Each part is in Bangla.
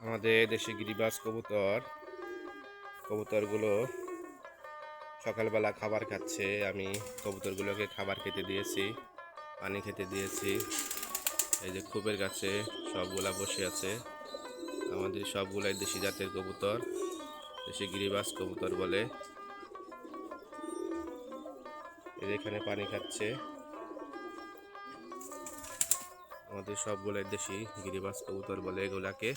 আমাদের দেশে গিরিবাজ কবুতরগুলো সকালবেলা খাবার খাচ্ছে। আমি কবুতরগুলোকে খাবার খেতে দিয়েছি, পানি খেতে দিয়েছি। এই যে খোপের গাছে সবগুলা বসে আছে। আমাদের সবগুলাই দেশি জাতের কবুতর, দেশি গিরিবাজ কবুতর বলে। এখানে পানি খাচ্ছে। আমাদের সবগুলাই দেশি গিরিবাজ কবুতর বলে এগুলাকে।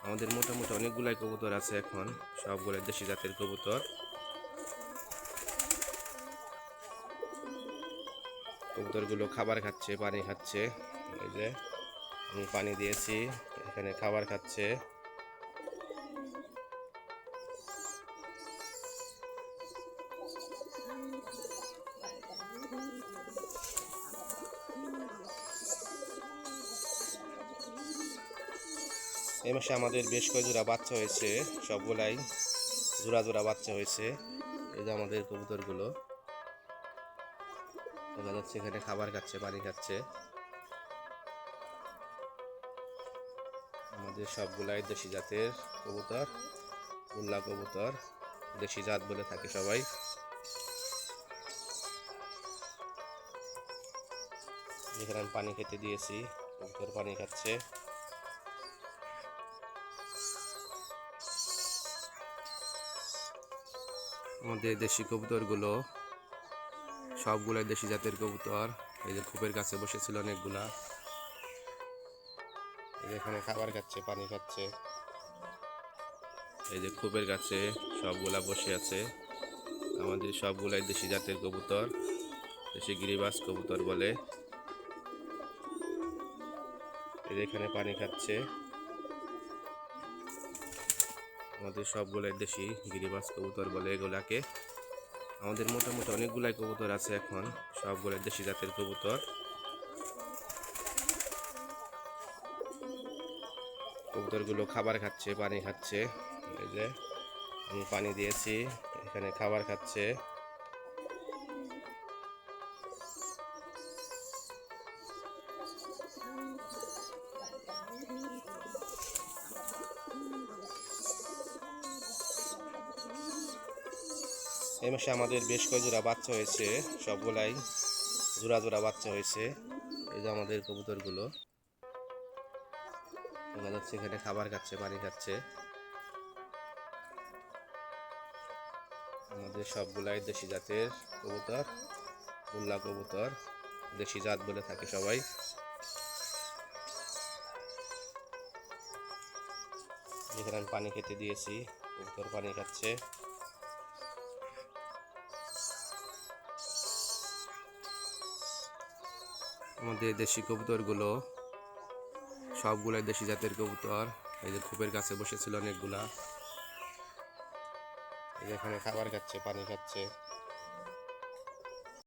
আমাদের মোটামুটি অনেকগুলাই কবুতর আছে এখন, সবগুলাই দেশি জাতের কবুতর। কবুতরগুলো খাবার খাচ্ছে, পানি খাচ্ছে। এই যে আমি পানি দিয়েছি, এখানে খাবার খাচ্ছে। এই মাসে আমাদের বেশ কয়েক জোড়া বাচ্চা হয়েছে, সবগুলাই জোড়া জোড়া বাচ্চা হয়েছে। এই যে আমাদের কবুতরগুলো দেখা যাচ্ছে এখানে খাবার খাচ্ছে, পানি খাচ্ছে। আমাদের সবগুলাই দেশি জাতের কবুতর, উল্লা কবুতর, দেশি জাত বলে থাকে সবাই। এখানে আমি পানি খেতে দিয়েছি, কবুতর পানি খাচ্ছে। আমাদের দেশি কবুতরগুলো সবগুলাই দেশি জাতের কবুতর। এই যে খোপের কাছে বসেছিল অনেকগুলা, এখানে খাবার খাচ্ছে, পানি খাচ্ছে। এই যে খোপের কাছে সবগুলা বসে আছে। আমাদের সবগুলাই দেশি জাতের কবুতর, দেশি গিরিবাজ কবুতর বলে। এখানে পানি খাচ্ছে। আমাদের সবগুলাই দেশি গিরিবাজ কবুতর বলে এগুলাকে। আমাদের মোটামুটি অনেকগুলাই কবুতর আছে এখন, সবগুলাই দেশি জাতের কবুতর। কবুতরগুলো খাবার খাচ্ছে, পানি খাচ্ছে। এই যে আমি পানি দিয়েছি, এখানে খাবার খাচ্ছে। এই মাসে আমাদের বেশ কয়েক জোড়া বাচ্চা হয়েছে, সবগুলাই জোড়া জোড়া বাচ্চা হয়েছে। এই যে আমাদের কবুতরগুলো দেখা যাচ্ছে এখানে খাবার খাচ্ছে, পানি খাচ্ছে। আমাদের সবগুলাই দেশি জাতের কবুতর, উল্লা কবুতর, দেশি জাত বলে থাকে সবাই। এখানে আমি পানি খেতে দিয়েছি, কবুতর পানি খাচ্ছে। আমাদের দেশি কবুতরগুলো সবগুলাই দেশি জাতের কবুতর। এই যে খোপের কাছে বসেছিল অনেকগুলা, এখানে খাবার খাচ্ছে, পানি খাচ্ছে।